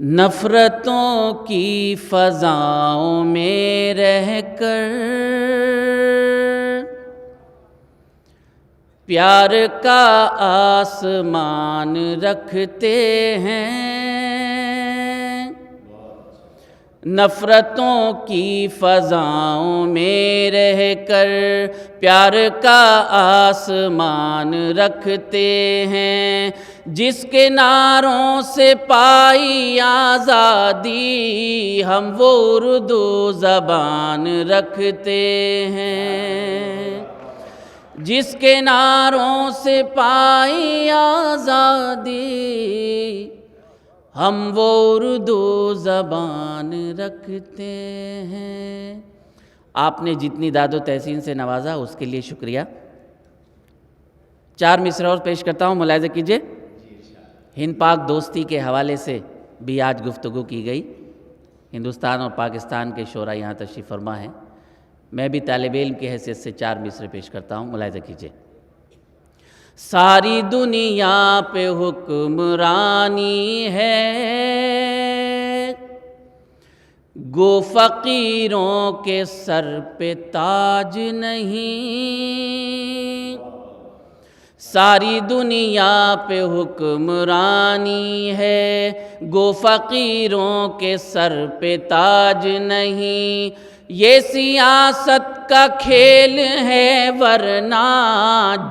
نفرتوں کی فضاؤں میں رہ کر پیار کا آسمان رکھتے ہیں۔ نفرتوں کی فضاؤں میں رہ کر پیار کا آسمان رکھتے ہیں، جس کے نعروں سے پائی آزادی ہم وہ اردو زبان رکھتے ہیں۔ جس کے نعروں سے پائی آزادی ہم وہ اردو زبان رکھتے ہیں۔ آپ نے جتنی داد و تحسین سے نوازا اس کے لیے شکریہ۔ 4 مصرے اور پیش کرتا ہوں، ملاحظہ کیجئے۔ ہند پاک دوستی کے حوالے سے بھی آج گفتگو کی گئی۔ ہندوستان اور پاکستان کے شعراء یہاں تشریف فرما ہیں۔ میں بھی طالب علم کی حیثیت سے 4 مصرے پیش کرتا ہوں، ملاحظہ کیجئے۔ ساری دنیا پہ حکمرانی ہے، گو فقیروں کے سر پہ تاج نہیں۔ ساری دنیا پہ حکمرانی ہے، گو فقیروں کے سر پہ تاج نہیں۔ یہ سیاست کا کھیل ہے ورنہ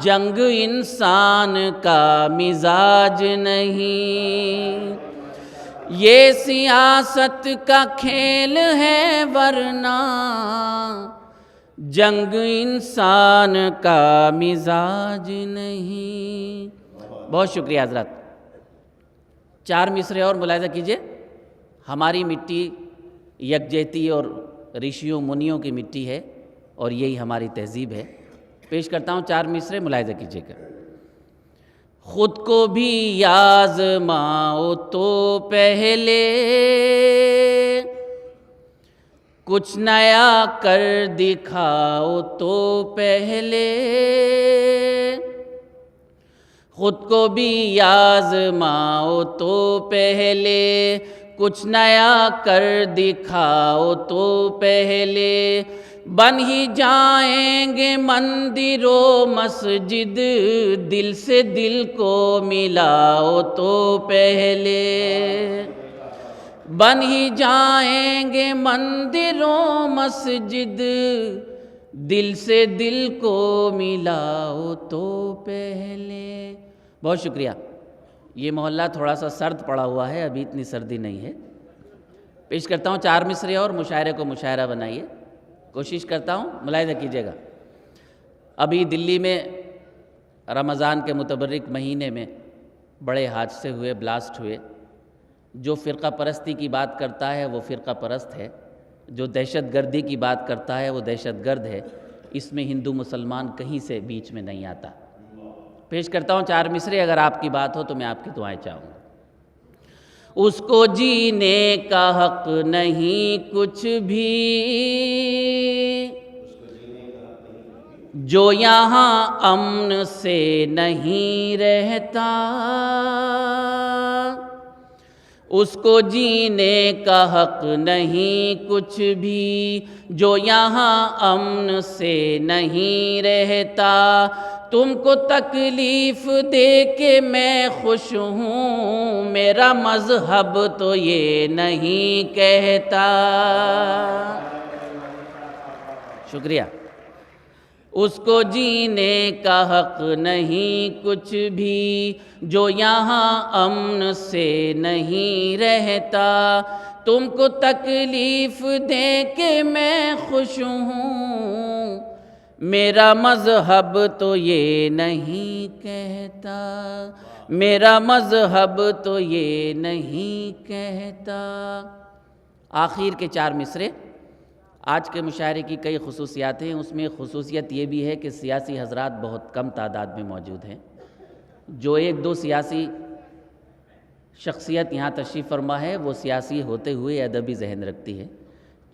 جنگ انسان کا مزاج نہیں۔ یہ سیاست کا کھیل ہے ورنہ جنگ انسان کا مزاج نہیں۔ بہت شکریہ حضرات۔ 4 مصرے اور ملاحظہ کیجئے۔ ہماری مٹی یکجہتی اور رشیوں منیوں کی مٹی ہے اور یہی ہماری تہذیب ہے۔ پیش کرتا ہوں 4 مصرے، ملاحظہ کیجئے گا۔ خود کو بھی آزماؤ تو پہلے کچھ نیا کر دکھاؤ تو پہلے۔ خود کو بھی آزماؤ تو پہلے کچھ نیا کر دکھاؤ تو پہلے۔ بن ہی جائیں گے مندر و مسجد، دل سے دل کو ملاؤ تو پہلے۔ بن ہی جائیں گے مندر و مسجد، دل سے دل کو ملاؤ تو پہلے۔ بہت شکریہ۔ یہ محلہ تھوڑا سا سرد پڑا ہوا ہے، ابھی اتنی سردی نہیں ہے۔ پیش کرتا ہوں 4 مصرے اور مشاعرے کو مشاعرہ بنائیے۔ کوشش کرتا ہوں، ملاحظہ کیجئے گا۔ ابھی دلی میں رمضان کے متبرک مہینے میں بڑے حادثے ہوئے، بلاسٹ ہوئے۔ جو فرقہ پرستی کی بات کرتا ہے وہ فرقہ پرست ہے، جو دہشت گردی کی بات کرتا ہے وہ دہشت گرد ہے۔ اس میں ہندو مسلمان کہیں سے بیچ میں نہیں آتا۔ پیش کرتا ہوں 4 مصرے، اگر آپ کی بات ہو تو میں آپ کی دعائیں چاہوں گا۔ اس کو جینے کا حق نہیں کچھ بھی، جو یہاں امن سے نہیں رہتا۔ اس کو جینے کا حق نہیں کچھ بھی، جو یہاں امن سے نہیں رہتا۔ تم کو تکلیف دے کے میں خوش ہوں، میرا مذہب تو یہ نہیں کہتا۔ شکریہ۔ اس کو جینے کا حق نہیں کچھ بھی، جو یہاں امن سے نہیں رہتا۔ تم کو تکلیف دے کے میں خوش ہوں، میرا مذہب تو یہ نہیں کہتا۔ میرا مذہب تو یہ نہیں کہتا۔ آخر کے 4 مصرے۔ آج کے مشاعرے کی کئی خصوصیات ہیں، اس میں خصوصیت یہ بھی ہے کہ سیاسی حضرات بہت کم تعداد میں موجود ہیں۔ جو 1-2 سیاسی شخصیت یہاں تشریف فرما ہے وہ سیاسی ہوتے ہوئے ادبی ذہن رکھتی ہے۔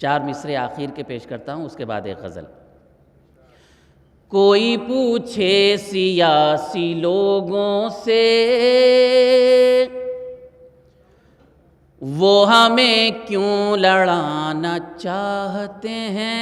4 مصرے آخر کے پیش کرتا ہوں، اس کے بعد ایک غزل۔ کوئی پوچھے سیاسی لوگوں سے وہ ہمیں کیوں لڑانا چاہتے ہیں؟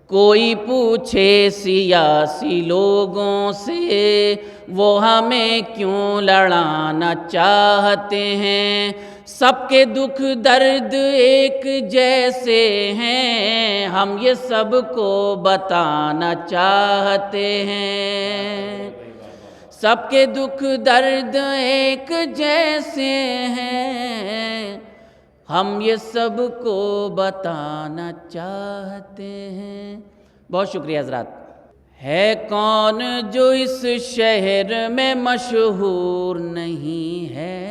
کوئی پوچھے سیاسی لوگوں سے وہ ہمیں کیوں لڑانا چاہتے ہیں؟ سب کے دکھ درد ایک جیسے ہیں، ہم یہ سب کو بتانا چاہتے ہیں۔ سب کے دکھ درد ایک جیسے ہیں، ہم یہ سب کو بتانا چاہتے ہیں۔ بہت شکریہ حضرات۔ ہے کون جو اس شہر میں مشہور نہیں ہے؟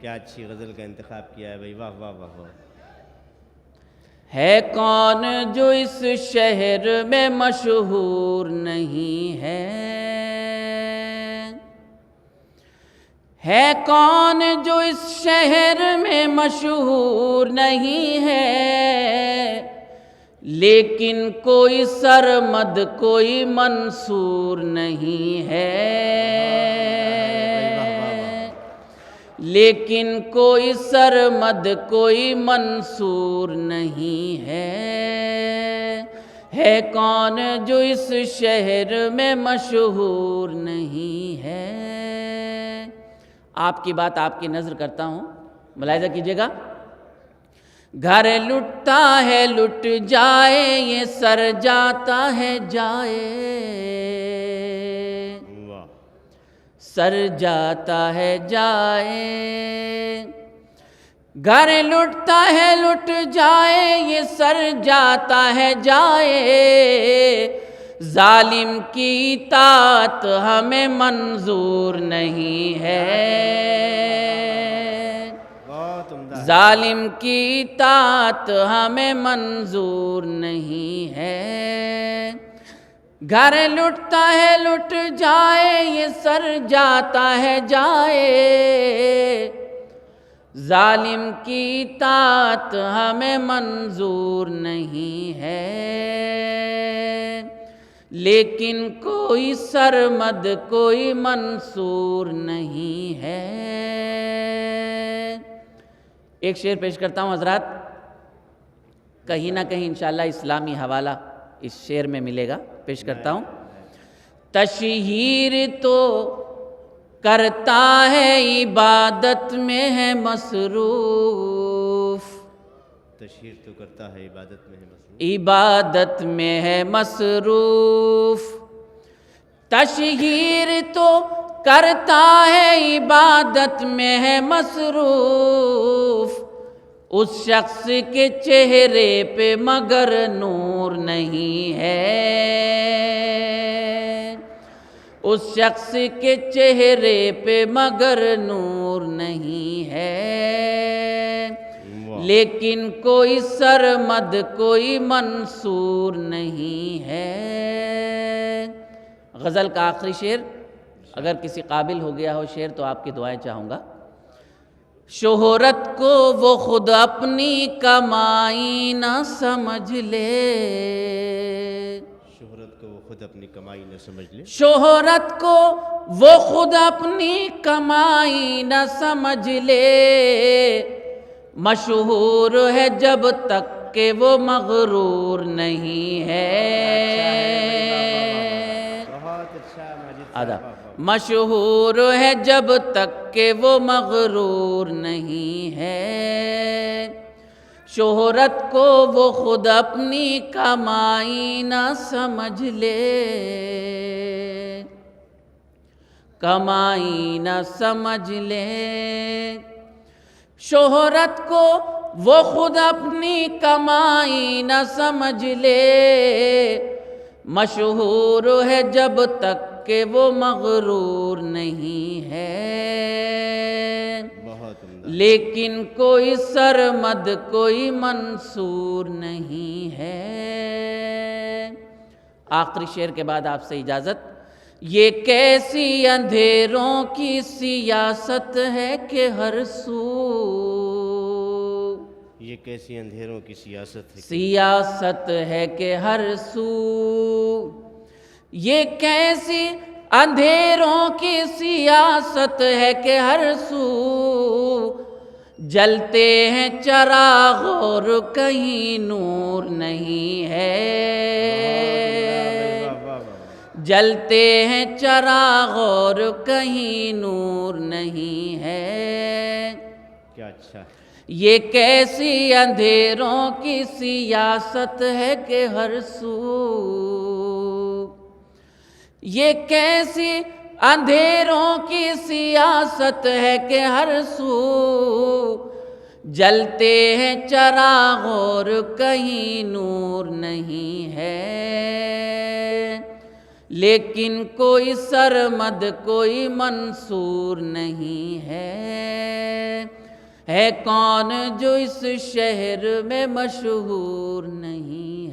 کیا اچھی غزل کا انتخاب کیا ہے بھائی، واہ واہ واہ واہ۔ ہے کون جو اس شہر میں مشہور نہیں ہے؟ ہے کون جو اس شہر میں مشہور نہیں ہے؟ لیکن کوئی سرمد کوئی منصور نہیں ہے، لیکن کوئی سرمد کوئی منصور نہیں ہے۔ ہے کون جو اس شہر میں مشہور نہیں ہے؟ آپ کی بات آپ کی نظر کرتا ہوں، ملاحظہ کیجئے گا۔ گھر لٹتا ہے لٹ جائے، یہ سر جاتا ہے جائے، سر جاتا ہے جائے۔ گھر لٹتا ہے لٹ جائے، یہ سر جاتا ہے جائے۔ ظالم کی اطاعت ہمیں منظور نہیں ہے، ظالم کی اطاعت ہمیں منظور نہیں ہے۔ گھر لٹتا ہے لٹ جائے، یہ سر جاتا ہے جائے۔ ظالم کی اطاعت ہمیں منظور نہیں ہے، لیکن کوئی سرمد کوئی منصور نہیں ہے۔ ایک شعر پیش کرتا ہوں حضرات، کہیں نہ کہیں انشاءاللہ اسلامی حوالہ اس شعر میں ملے گا، پیش کرتا ہوں۔ تشہیر تو کرتا ہے عبادت میں ہے مصروف، تشہیر تو کرتا ہے عبادت میں ہے مصروف، عبادت میں ہے مصروف۔ تشہیر تو کرتا ہے عبادت میں ہے مصروف، اس شخص کے چہرے پہ مگر نور نہیں ہے، اس شخص کے چہرے پہ مگر نور نہیں ہے، لیکن کوئی سرمد کوئی منصور نہیں ہے۔ غزل کا آخری شعر، اگر کسی قابل ہو گیا ہو شعر تو آپ کی دعائیں چاہوں گا۔ شہرت کو وہ خود اپنی کمائی نہ سمجھ لے، شہرت کو وہ خود اپنی کمائی نہ سمجھ لے، شہرت کو وہ خود اپنی کمائی نہ سمجھ لے۔ مشہور ہے جب تک کہ وہ مغرور نہیں ہے، مشہور ہے جب تک کہ وہ مغرور نہیں ہے۔ شہرت کو وہ خود اپنی کمائی نہ سمجھ لے، کمائی نہ سمجھ لے۔ شہرت کو وہ خود اپنی کمائی نہ سمجھ لے، مشہور ہے جب تک کہ وہ مغرور نہیں ہے، لیکن کوئی سرمد کوئی منصور نہیں ہے۔ آخری شعر کے بعد آپ سے اجازت۔ یہ کیسی اندھیروں کی سیاست ہے کہ ہر سو، یہ کیسی اندھیروں کی سیاست ہے، سیاست ہے کہ ہر سو۔ یہ کیسی اندھیروں کی سیاست ہے کہ ہر سو جلتے ہیں چراغ اور کہیں نور نہیں ہے، واہ واہ واہ، جلتے ہیں چراغ اور کہیں نور نہیں ہے۔ کیا اچھا، یہ کیسی اندھیروں کی سیاست ہے کہ ہر سو، یہ کیسی اندھیروں کی سیاست ہے کہ ہر سو جلتے ہیں چراغ اور کہیں نور نہیں ہے، لیکن کوئی سرمد کوئی منصور نہیں ہے کون جو اس شہر میں مشہور نہیں